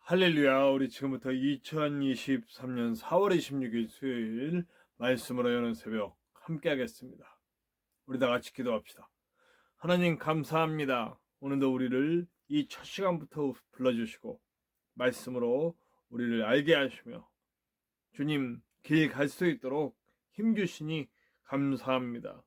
할렐루야. 우리 지금부터 2023년 4월 26일 수요일 말씀으로 여는 새벽 함께 하겠습니다. 우리 다 같이 기도합시다. 하나님 감사합니다. 오늘도 우리를 이 첫 시간부터 불러주시고 말씀으로 우리를 알게 하시며 주님 길 갈 수 있도록 힘주시니 감사합니다.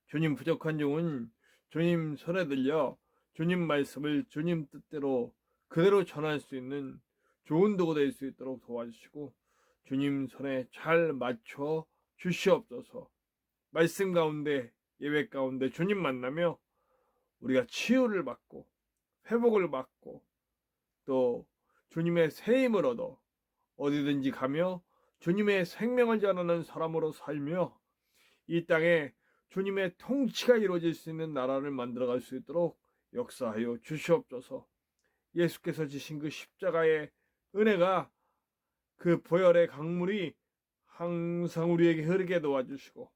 주님 부족한 종은 주님 손에 들려 주님 말씀을 주님 뜻대로 그대로 전할 수 있는 좋은 도구 될 수 있도록 도와주시고 주님 손에 잘 맞춰 주시옵소서. 말씀 가운데 예배 가운데 주님 만나며 우리가 치유를 받고 회복을 받고 또 주님의 새 힘을 얻어 어디든지 가며 주님의 생명을 전하는 사람으로 살며 이 땅에 주님의 통치가 이루어질 수 있는 나라를 만들어갈 수 있도록 역사하여 주시옵소서. 예수께서 지신 그 십자가의 은혜가 그 보혈의 강물이 항상 우리에게 흐르게 도와주시고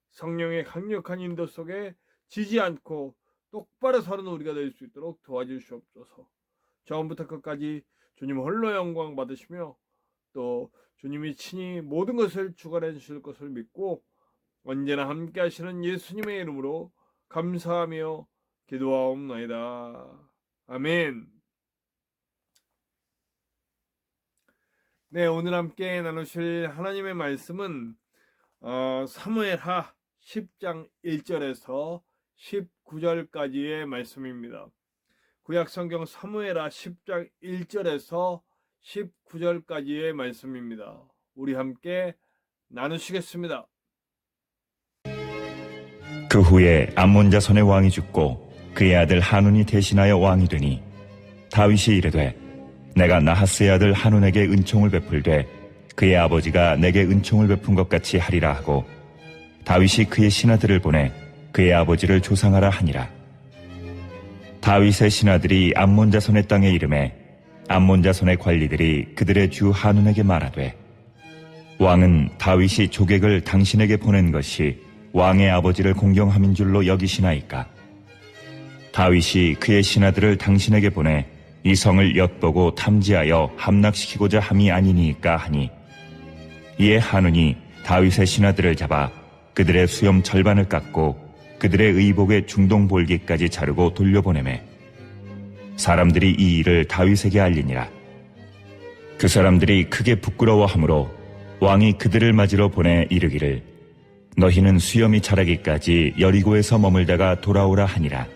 성령의 강력한 인도 속에 지지 않고 똑바로 서는 우리가 될 수 있도록 도와주시옵소서. 처음부터 끝까지 주님 홀로 영광 받으시며 또 주님이 친히 모든 것을 주관해 주실 것을 믿고 언제나 함께 하시는 예수님의 이름으로 감사하며 기도하옵나이다. 아멘. 네, 오늘 함께 나누실 하나님의 말씀은 사무엘하 10장 1절에서 19절까지의 말씀입니다. 구약성경 사무엘하 10장 1절에서 19절까지의 말씀입니다. 우리 함께 나누시겠습니다. 그 후에 암몬 자손의 왕이 죽고 그의 아들 한운이 대신하여 왕이 되니 다윗이 이르되 내가 나하스의 아들 한운에게 은총을 베풀되 그의 아버지가 내게 은총을 베푼 것 같이 하리라 하고 다윗이 그의 신하들을 보내 그의 아버지를 조상하라 하니라. 다윗의 신하들이 암몬 자손의 땅에 이르매 암몬 자손의 관리들이 그들의 주 한운에게 말하되 왕은 다윗이 조객을 당신에게 보낸 것이 왕의 아버지를 공경함인 줄로 여기시나이까? 다윗이 그의 신하들을 당신에게 보내 이 성을 엿보고 탐지하여 함락시키고자 함이 아니니까 하니 이에 한운이 다윗의 신하들을 잡아 그들의 수염 절반을 깎고 그들의 의복의 중동 볼기까지 자르고 돌려보내매 사람들이 이 일을 다윗에게 알리니라. 그 사람들이 크게 부끄러워하므로 왕이 그들을 맞으러 보내 이르기를 너희는 수염이 자라기까지 여리고에서 머물다가 돌아오라 하니라.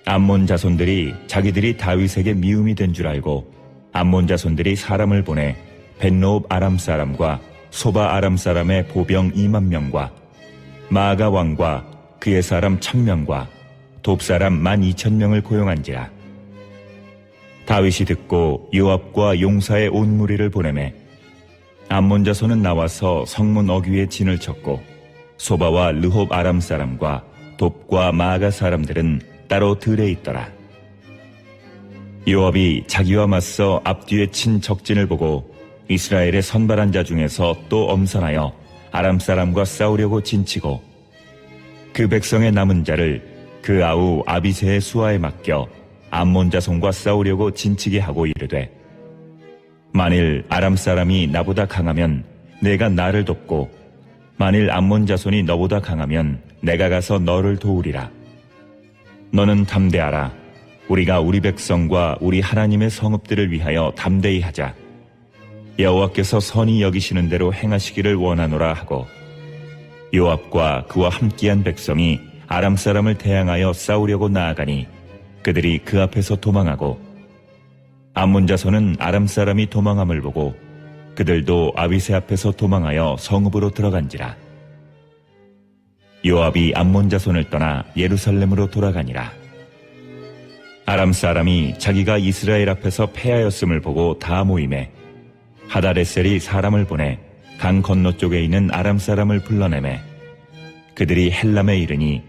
암몬 자손들이 자기들이 다윗에게 미움이 된 줄 알고 암몬 자손들이 사람을 보내 벳노읍 아람 사람과 소바 아람 사람의 보병 2만 명과 마아가 왕과 그의 사람 1,000명과 돕 사람 12,000명을 고용한지라. 다윗이 듣고 요압과 용사의 온 무리를 보내매 암몬 자손은 나와서 성문 어귀에 진을 쳤고 소바와 르홉 아람 사람과 돕과 마아가 사람들은 따로 들에 있더라. 요압이 자기와 맞서 앞뒤에 친 적진을 보고 이스라엘의 선발한 자 중에서 또 엄선하여 아람 사람과 싸우려고 진치고 그 백성의 남은 자를 그 아우 아비새의 수하에 맡겨 암몬 자손과 싸우려고 진치게 하고 이르되 만일 아람 사람이 나보다 강하면 내가 나를 돕고 만일 암몬 자손이 너보다 강하면 내가 가서 너를 도우리라. 너는 담대하라. 우리가 우리 백성과 우리 하나님의 성읍들을 위하여 담대히 하자. 여호와께서 선히 여기시는 대로 행하시기를 원하노라 하고 요압과 그와 함께한 백성이 아람 사람을 대항하여 싸우려고 나아가니 그들이 그 앞에서 도망하고 암몬 자손은 아람 사람이 도망함을 보고 그들도 아비새 앞에서 도망하여 성읍으로 들어간지라. 요압이 암몬 자손을 떠나 예루살렘으로 돌아가니라. 아람 사람이 자기가 이스라엘 앞에서 패하였음을 보고 다 모이매 하다레셀이 사람을 보내 강 건너쪽에 있는 아람 사람을 불러내매 그들이 헬람에 이르니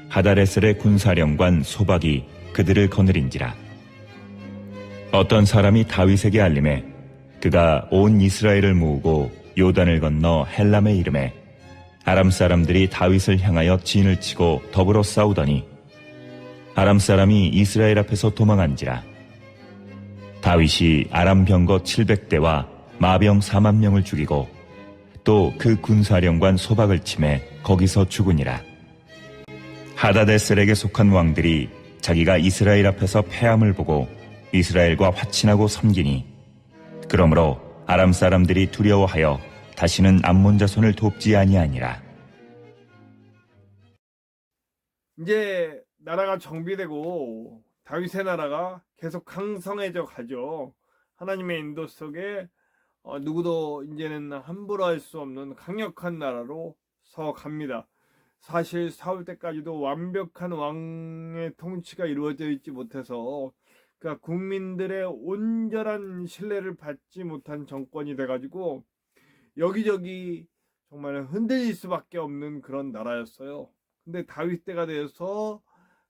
하다레셀의 군사령관 소박이 그들을 거느린지라. 어떤 사람이 다윗에게 알림해 그가 온 이스라엘을 모으고 요단을 건너 헬람에 이르매 아람 사람들이 다윗을 향하여 진을 치고 더불어 싸우더니 아람 사람이 이스라엘 앞에서 도망한지라. 다윗이 아람 병거 700대와 마병 4만 명을 죽이고 또 그 군사령관 소박을 침해 거기서 죽으니라. 하다데셀에게 속한 왕들이 자기가 이스라엘 앞에서 패함을 보고 이스라엘과 화친하고 섬기니 그러므로 아람 사람들이 두려워하여 다시는 암몬 자손을 돕지 아니하니라. 이제 나라가 정비되고 다윗의 나라가 계속 강성해져 가죠. 하나님의 인도 속에 누구도 이제는 함부로 할 수 없는 강력한 나라로 서갑니다. 사실 사울 때까지도 완벽한 왕의 통치가 이루어져 있지 못해서 그러니까 국민들의 온전한 신뢰를 받지 못한 정권이 돼가지고 여기저기 정말 흔들릴 수밖에 없는 그런 나라였어요. 근데 다윗 때가 되어서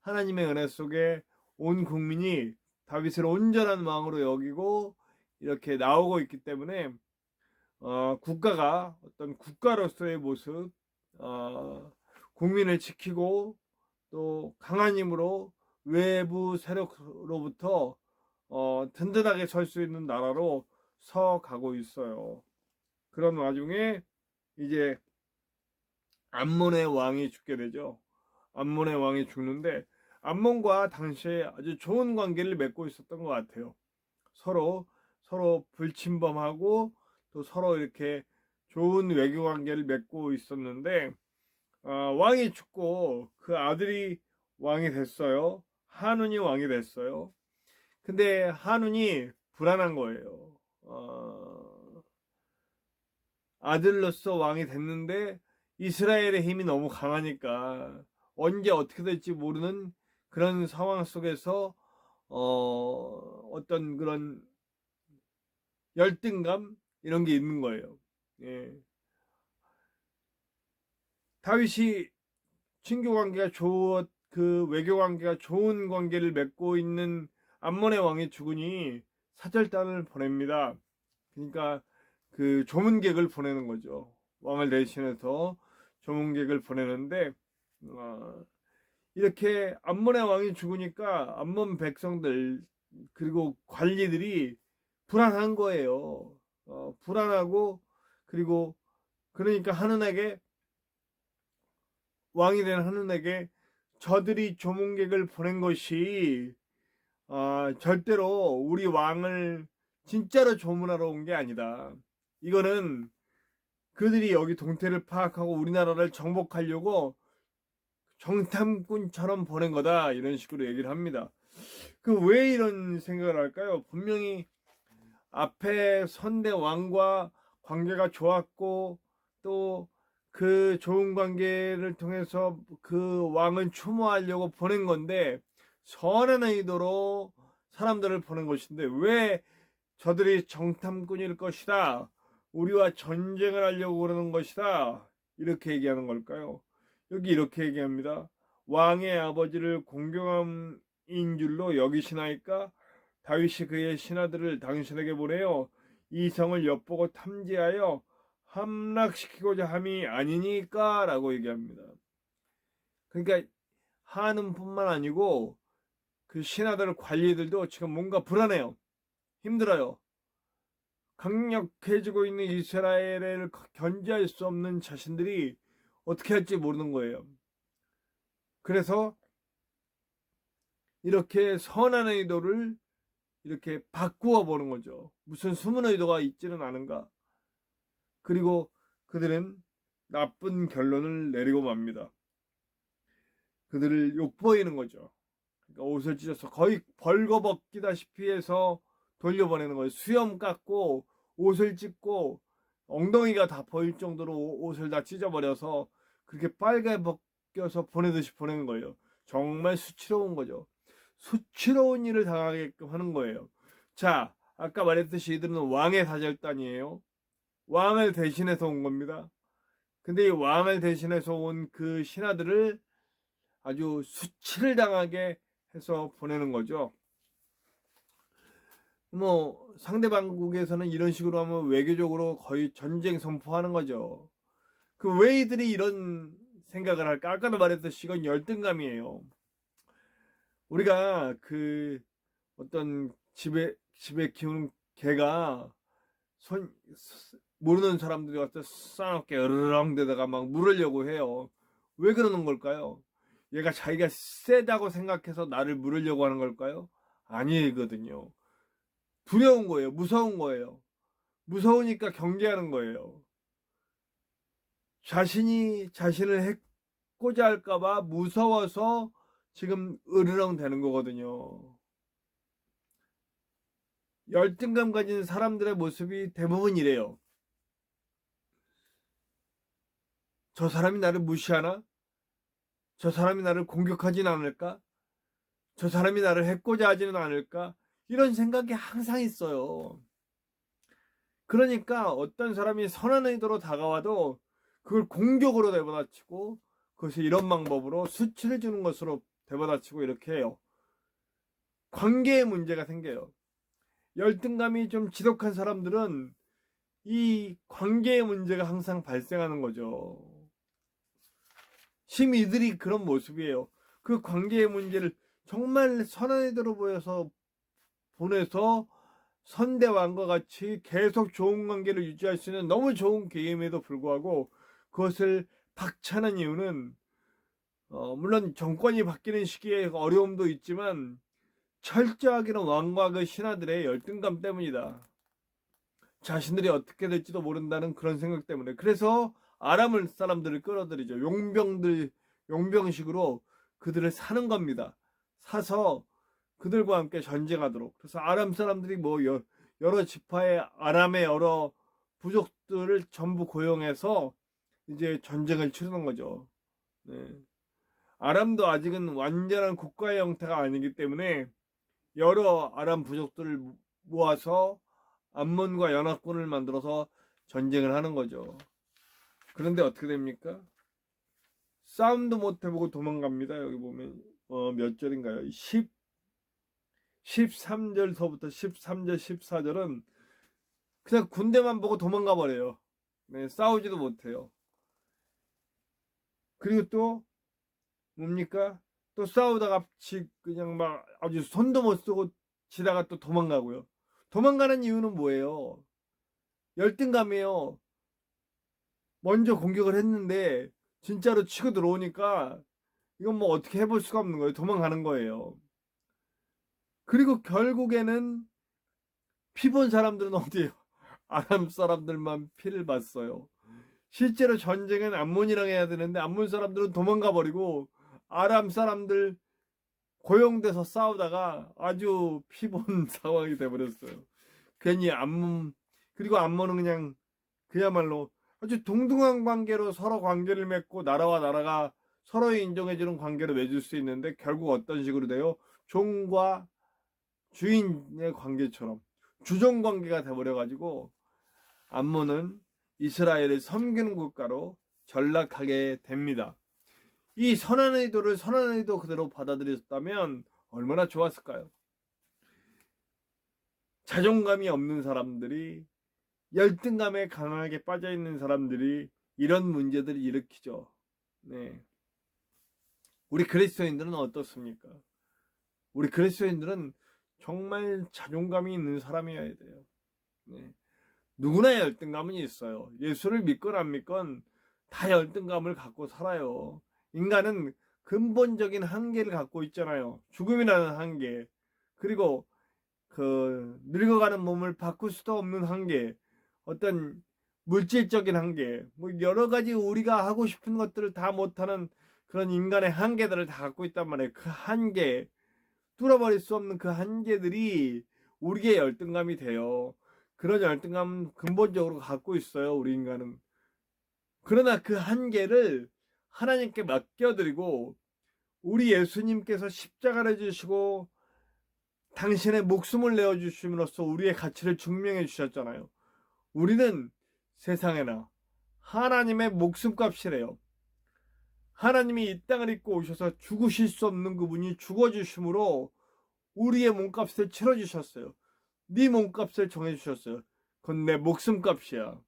하나님의 은혜 속에 온 국민이 다윗을 온전한 왕으로 여기고 이렇게 나오고 있기 때문에 국가가 어떤 국가로서의 모습, 국민을 지키고 또 강한 힘으로 외부 세력으로부터 든든하게 설 수 있는 나라로 서가고 있어요. 그런 와중에 이제 암몬의 왕이 죽게 되죠. 암몬의 왕이 죽는데 암몬과 당시에 아주 좋은 관계를 맺고 있었던 것 같아요. 서로 불침범하고 또 서로 이렇게 좋은 외교 관계를 맺고 있었는데 왕이 죽고 그 아들이 왕이 됐어요. 한운이 왕이 됐어요. 근데 한운이 불안한 거예요. 아들로서 왕이 됐는데 이스라엘의 힘이 너무 강하니까 언제 어떻게 될지 모르는 그런 상황 속에서 어떤 그런 열등감 이런 게 있는 거예요. 예. 다윗이 친교 관계가 좋은 그 외교 관계가 좋은 관계를 맺고 있는 암몬의 왕이 죽으니 사절단을 보냅니다. 그러니까 그 조문객을 보내는 거죠. 왕을 대신해서 조문객을 보내는데 이렇게 암몬의 왕이 죽으니까 암몬 백성들 그리고 관리들이 불안한 거예요. 불안하고 그리고 그러니까 한운에게 왕이 된 한운에게 저들이 조문객을 보낸 것이 절대로 우리 왕을 진짜로 조문하러 온 게 아니다. 이거는 그들이 여기 동태를 파악하고 우리나라를 정복하려고 정탐꾼처럼 보낸 거다. 이런 식으로 얘기를 합니다. 그 왜 이런 생각을 할까요? 분명히 앞에 선대 왕과 관계가 좋았고 또 그 좋은 관계를 통해서 그 왕을 추모하려고 보낸 건데 선한 의도로 사람들을 보낸 것인데 왜 저들이 정탐꾼일 것이다. 우리와 전쟁을 하려고 그러는 것이다. 이렇게 얘기하는 걸까요? 여기 이렇게 얘기합니다. 왕의 아버지를 공경함인 줄로 여기시나이까? 다윗이 그의 신하들을 당신에게 보내어 이 성을 엿보고 탐지하여 함락시키고자 함이 아니니까 라고 얘기합니다. 그러니까 한은뿐만 아니고 그 신하들 관리들도 지금 뭔가 불안해요. 힘들어요. 강력해지고 있는 이스라엘을 견제할 수 없는 자신들이 어떻게 할지 모르는 거예요. 그래서 이렇게 선한 의도를 이렇게 바꾸어 보는 거죠. 무슨 숨은 의도가 있지는 않은가. 그리고 그들은 나쁜 결론을 내리고 맙니다. 그들을 욕보이는 거죠. 그러니까 옷을 찢어서 거의 벌거벗기다시피 해서 돌려보내는 거예요. 수염 깎고 옷을 찢고 엉덩이가 다 보일 정도로 옷을 다 찢어버려서 그렇게 빨개 벗겨서 보내듯이 보내는 거예요. 정말 수치로운 거죠. 수치로운 일을 당하게끔 하는 거예요. 자, 아까 말했듯이 이들은 왕의 사절단이에요. 왕을 대신해서 온 겁니다. 근데 이 왕을 대신해서 온 그 신하들을 아주 수치를 당하게 해서 보내는 거죠. 뭐 상대방국에서는 이런 식으로 하면 외교적으로 거의 전쟁 선포하는 거죠. 그 왜 이들이 이런 생각을 할까? 아까도 말했듯이 이건 열등감이에요. 우리가 그 어떤 집에 집에 키우는 개가 모르는 사람들이 와서 싸납게 으르렁대다가 막 물으려고 해요. 왜 그러는 걸까요? 얘가 자기가 세다고 생각해서 나를 물으려고 하는 걸까요? 아니거든요. 두려운 거예요. 무서운 거예요. 무서우니까 경계하는 거예요. 자신이 자신을 해코자 할까봐 무서워서 지금 으르렁 대는 거거든요. 열등감 가진 사람들의 모습이 대부분 이래요. 저 사람이 나를 무시하나? 저 사람이 나를 공격하진 않을까? 저 사람이 나를 해코자 하지는 않을까? 이런 생각이 항상 있어요. 그러니까 어떤 사람이 선한 의도로 다가와도 그걸 공격으로 내받아치고 그것을 이런 방법으로 수치를 주는 것으로 되받아치고 이렇게 해요. 관계에 문제가 생겨요. 열등감이 좀 지독한 사람들은 이 관계의 문제가 항상 발생하는 거죠. 심 이들이 그런 모습이에요. 그 관계의 문제를 정말 선한 의도로 보내서 선대왕과 같이 계속 좋은 관계를 유지할 수 있는 너무 좋은 기회임에도 불구하고 그것을 박차는 이유는 물론 정권이 바뀌는 시기에 어려움도 있지만 철저하게는 왕과 그 신하들의 열등감 때문이다. 자신들이 어떻게 될지도 모른다는 그런 생각 때문에. 그래서 아람 사람들을 끌어들이죠. 용병식으로 그들을 사는 겁니다. 사서 그들과 함께 전쟁하도록. 그래서 아람 사람들이 뭐 여러 지파의 아람의 여러 부족들을 전부 고용해서 이제 전쟁을 치르는 거죠. 네. 아람도 아직은 완전한 국가의 형태가 아니기 때문에 여러 아람 부족들을 모아서 암몬과 연합군을 만들어서 전쟁을 하는 거죠. 그런데 어떻게 됩니까? 싸움도 못 해보고 도망갑니다. 여기 보면 몇 절인가요? 13절서부터 13절, 14절은 그냥 군대만 보고 도망가 버려요. 네, 싸우지도 못해요. 그리고 또 뭡니까? 또 싸우다가 그냥 막 아주 손도 못 쓰고 지다가 또 도망가고요. 도망가는 이유는 뭐예요? 열등감이에요. 먼저 공격을 했는데 진짜로 치고 들어오니까 이건 뭐 어떻게 해볼 수가 없는 거예요. 도망가는 거예요. 그리고 결국에는 피 본 사람들은 어디에요? 아람 사람들만 피를 봤어요. 실제로 전쟁은 암몬이랑 해야 되는데 암몬 사람들은 도망가 버리고 아람 사람들 고용돼서 싸우다가 아주 피 본 상황이 돼버렸어요. 괜히 그리고 암몬은 그냥 그야말로 아주 동등한 관계로 서로 관계를 맺고 나라와 나라가 서로 인정해주는 관계를 맺을 수 있는데 결국 어떤 식으로 돼요? 종과 주인의 관계처럼 주종 관계가 돼버려가지고 암몬은 이스라엘을 섬기는 국가로 전락하게 됩니다. 이 선한 의도를 선한 의도 그대로 받아들였다면 얼마나 좋았을까요? 자존감이 없는 사람들이 열등감에 강하게 빠져있는 사람들이 이런 문제들을 일으키죠. 네. 우리 그리스도인들은 어떻습니까? 우리 그리스도인들은 정말 자존감이 있는 사람이어야 돼요. 네. 누구나 열등감은 있어요. 예수를 믿건 안 믿건 다 열등감을 갖고 살아요. 인간은 근본적인 한계를 갖고 있잖아요. 죽음이라는 한계. 그리고 늙어가는 몸을 바꿀 수도 없는 한계. 어떤 물질적인 한계. 뭐 여러 가지 우리가 하고 싶은 것들을 다 못하는 그런 인간의 한계들을 다 갖고 있단 말이에요. 그 한계. 뚫어버릴 수 없는 그 한계들이 우리의 열등감이 돼요. 그런 열등감은 근본적으로 갖고 있어요. 우리 인간은. 그러나 그 한계를 하나님께 맡겨드리고 우리 예수님께서 십자가를 지시고 당신의 목숨을 내어주심으로써 우리의 가치를 증명해 주셨잖아요. 우리는 세상에나 하나님의 목숨값이래요. 하나님이 이 땅을 입고 오셔서 죽으실 수 없는 그분이 죽어주심으로 우리의 몸값을 치러주셨어요. 네 몸값을 정해주셨어요. 그건 내 목숨값이야.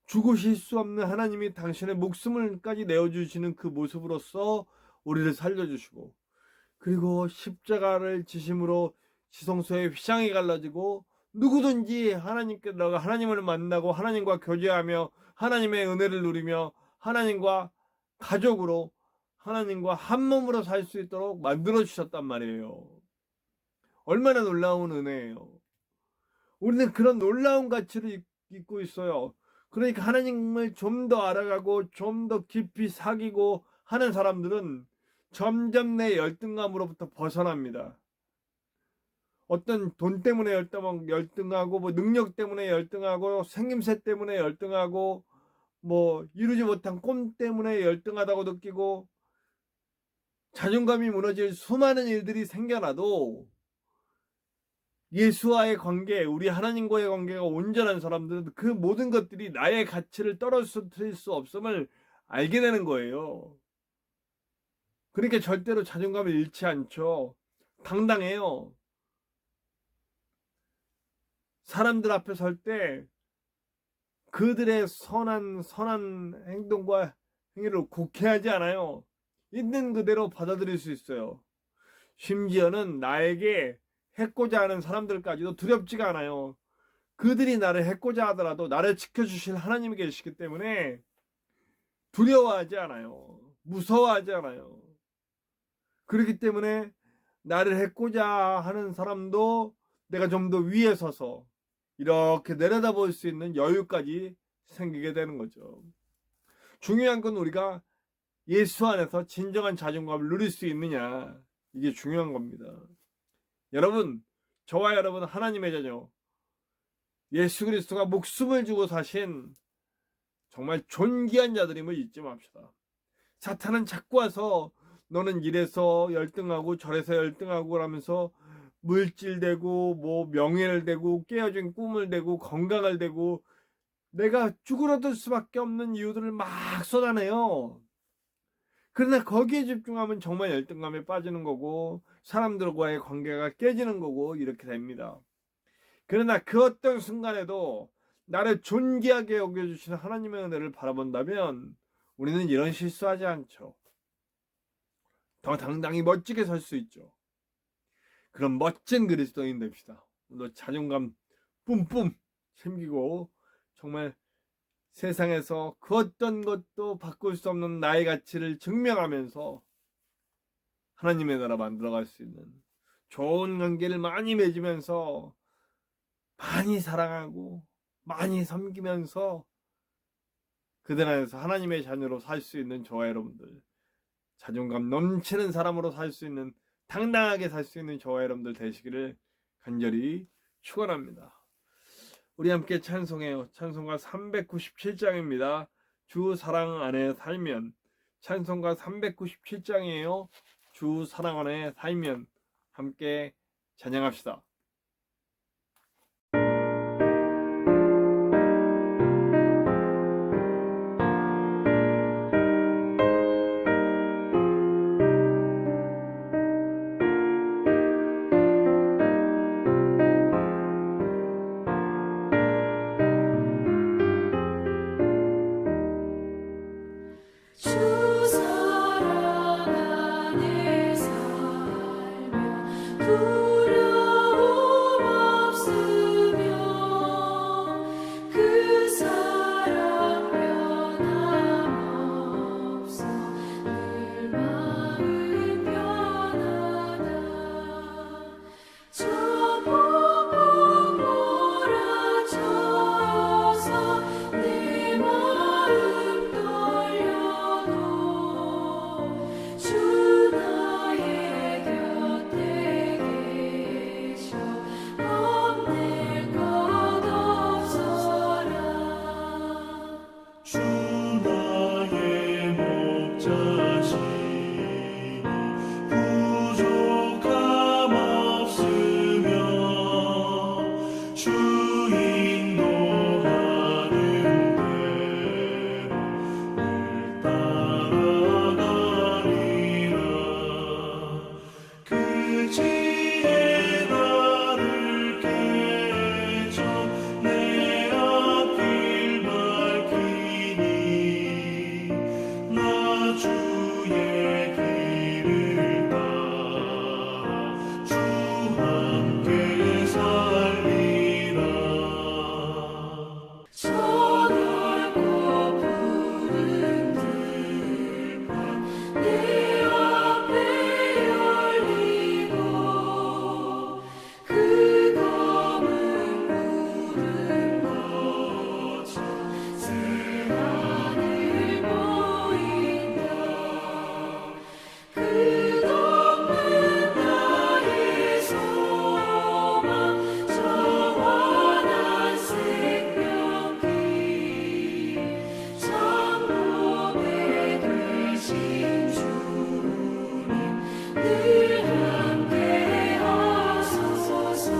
죽으실 수 없는 하나님이 당신의 목숨을까지 내어주시는 그 모습으로서 우리를 살려주시고 그리고 십자가를 지심으로 지성소에 휘장이 갈라지고 누구든지 하나님을 만나고 하나님과 교제하며 하나님의 은혜를 누리며 하나님과 가족으로 하나님과 한 몸으로 살 수 있도록 만들어 주셨단 말이에요. 얼마나 놀라운 은혜예요. 우리는 그런 놀라운 가치를 잊고 있어요. 그러니까 하나님을 좀 더 알아가고 좀 더 깊이 사귀고 하는 사람들은 점점 내 열등감으로부터 벗어납니다. 어떤 돈 때문에 열등하고 뭐 능력 때문에 열등하고 생김새 때문에 열등하고 뭐 이루지 못한 꿈 때문에 열등하다고 느끼고 자존감이 무너질 수많은 일들이 생겨나도 예수와의 관계, 우리 하나님과의 관계가 온전한 사람들은 그 모든 것들이 나의 가치를 떨어뜨릴 수 없음을 알게 되는 거예요. 그러니까 절대로 자존감을 잃지 않죠. 당당해요. 사람들 앞에 설 때 그들의 선한 행동과 행위를 곡해하지 않아요. 있는 그대로 받아들일 수 있어요. 심지어는 나에게 해코자 하는 사람들까지도 두렵지가 않아요. 그들이 나를 해코자 하더라도 나를 지켜주실 하나님이 계시기 때문에 두려워하지 않아요. 무서워하지 않아요. 그렇기 때문에 나를 해코자 하는 사람도 내가 좀 더 위에 서서 이렇게 내려다볼 수 있는 여유까지 생기게 되는 거죠. 중요한 건 우리가 예수 안에서 진정한 자존감을 누릴 수 있느냐, 이게 중요한 겁니다. 여러분, 저와 여러분 하나님의 자녀, 예수 그리스도가 목숨을 주고 사신 정말 존귀한 자들임을 잊지 맙시다. 사탄은 자꾸 와서 너는 이래서 열등하고 저래서 열등하고 라면서 물질되고 뭐 명예를 대고 깨어진 꿈을 대고 건강을 대고 내가 쭈그러들 수밖에 없는 이유들을 막 쏟아내요. 그러나 거기에 집중하면 정말 열등감에 빠지는 거고 사람들과의 관계가 깨지는 거고 이렇게 됩니다. 그러나 그 어떤 순간에도 나를 존귀하게 여겨주시는 하나님의 은혜를 바라본다면 우리는 이런 실수하지 않죠. 더 당당히 멋지게 설 수 있죠. 그런 멋진 그리스도인 됩시다. 오늘 자존감 뿜뿜 챙기고 정말 세상에서 그 어떤 것도 바꿀 수 없는 나의 가치를 증명하면서 하나님의 나라 만들어갈 수 있는 좋은 관계를 많이 맺으면서 많이 사랑하고 많이 섬기면서 그들 안에서 하나님의 자녀로 살 수 있는 저와 여러분들, 자존감 넘치는 사람으로 살 수 있는, 당당하게 살 수 있는 저와 여러분들 되시기를 간절히 축원합니다. 우리 함께 찬송해요. 찬송가 397장입니다. 주 사랑 안에 살면. 찬송가 397장이에요. 주 사랑 안에 살면. 함께 찬양합시다. 주 사랑 안에 살면 두려움 늘 함께 하소서.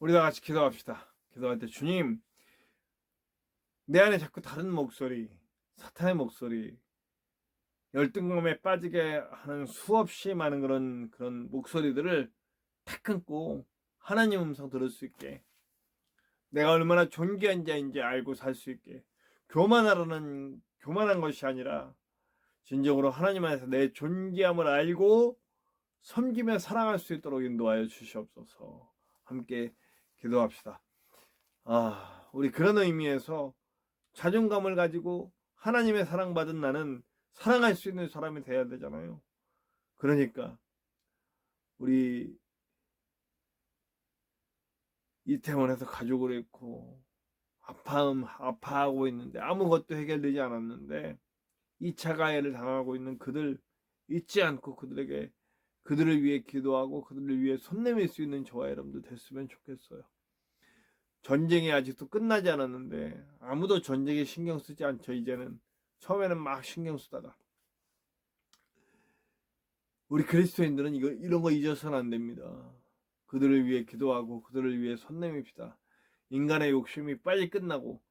우리 다 같이 기도합시다. 기도할 때 주님, 내 안에 자꾸 다른 목소리, 사탄의 목소리, 열등감에 빠지게 하는 수없이 많은 그런 목소리들을 탁 끊고 하나님 음성 들을 수 있게, 내가 얼마나 존귀한 자인지 알고 살 수 있게, 교만한 것이 아니라 진정으로 하나님 안에서 내 존귀함을 알고 섬기며 사랑할 수 있도록 인도하여 주시옵소서. 함께 기도합시다. 우리 그런 의미에서 자존감을 가지고 하나님의 사랑받은 나는 사랑할 수 있는 사람이 돼야 되잖아요. 그러니까 우리 이태원에서 가족을 잃고 아파하고 있는데 아무것도 해결되지 않았는데 2차 가해를 당하고 있는 그들 잊지 않고 그들을 위해 기도하고 그들을 위해 손 내밀 수 있는 저와 여러분들 됐으면 좋겠어요. 전쟁이 아직도 끝나지 않았는데 아무도 전쟁에 신경 쓰지 않죠. 이제는 처음에는 막 신경 쓰다가 우리 그리스도인들은 이런 거 잊어서는 안 됩니다. 그들을 위해 기도하고 그들을 위해 손 내밉시다. 인간의 욕심이 빨리 끝나고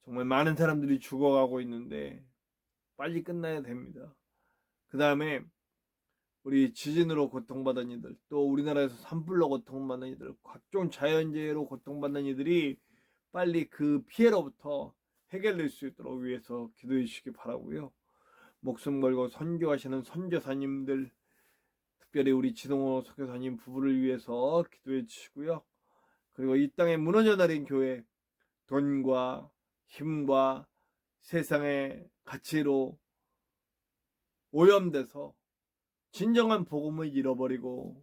정말 많은 사람들이 죽어가고 있는데 빨리 끝나야 됩니다. 그 다음에 우리 지진으로 고통받은 이들, 또 우리나라에서 산불로 고통받는 이들, 각종 자연재해로 고통받는 이들이 빨리 그 피해로부터 해결될 수 있도록 위해서 기도해 주시기 바라고요. 목숨 걸고 선교하시는 선교사님들, 특별히 우리 지동호 선교사님 부부를 위해서 기도해 주시고요. 그리고 이 땅에 무너져 내린 교회, 돈과 힘과 세상의 가치로 오염돼서 진정한 복음을 잃어버리고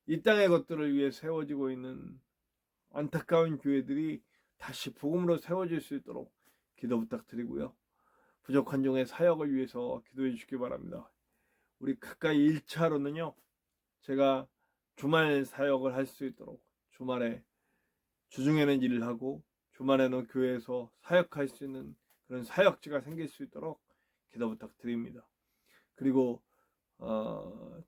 이 땅의 것들을 위해 세워지고 있는 안타까운 교회들이 다시 복음으로 세워질 수 있도록 기도 부탁드리고요. 부족한 종의 사역을 위해서 기도해 주시기 바랍니다. 우리 가까이 1차로는요. 제가 주말 사역을 할 수 있도록 주말에 주중에는 일을 하고 주말에는 교회에서 사역할 수 있는 그런 사역지가 생길 수 있도록 기도 부탁드립니다. 그리고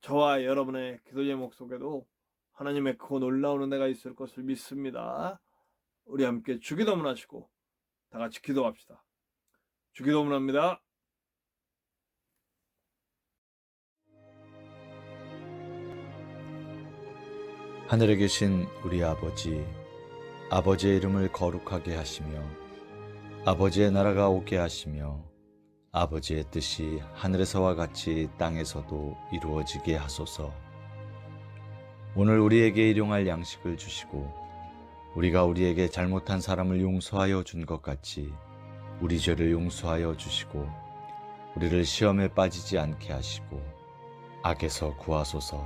저와 여러분의 기도 제목 속에도 하나님의 크고 놀라운 은혜가 있을 것을 믿습니다. 우리 함께 주기도문 하시고 다 같이 기도합시다. 주기도문합니다. 하늘에 계신 우리 아버지, 아버지의 이름을 거룩하게 하시며 아버지의 나라가 오게 하시며 아버지의 뜻이 하늘에서와 같이 땅에서도 이루어지게 하소서. 오늘 우리에게 일용할 양식을 주시고 우리가 우리에게 잘못한 사람을 용서하여 준 것 같이 우리 죄를 용서하여 주시고 우리를 시험에 빠지지 않게 하시고 악에서 구하소서.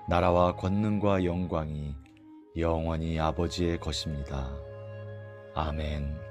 나라와 권능과 영광이 영원히 아버지의 것입니다. 아멘.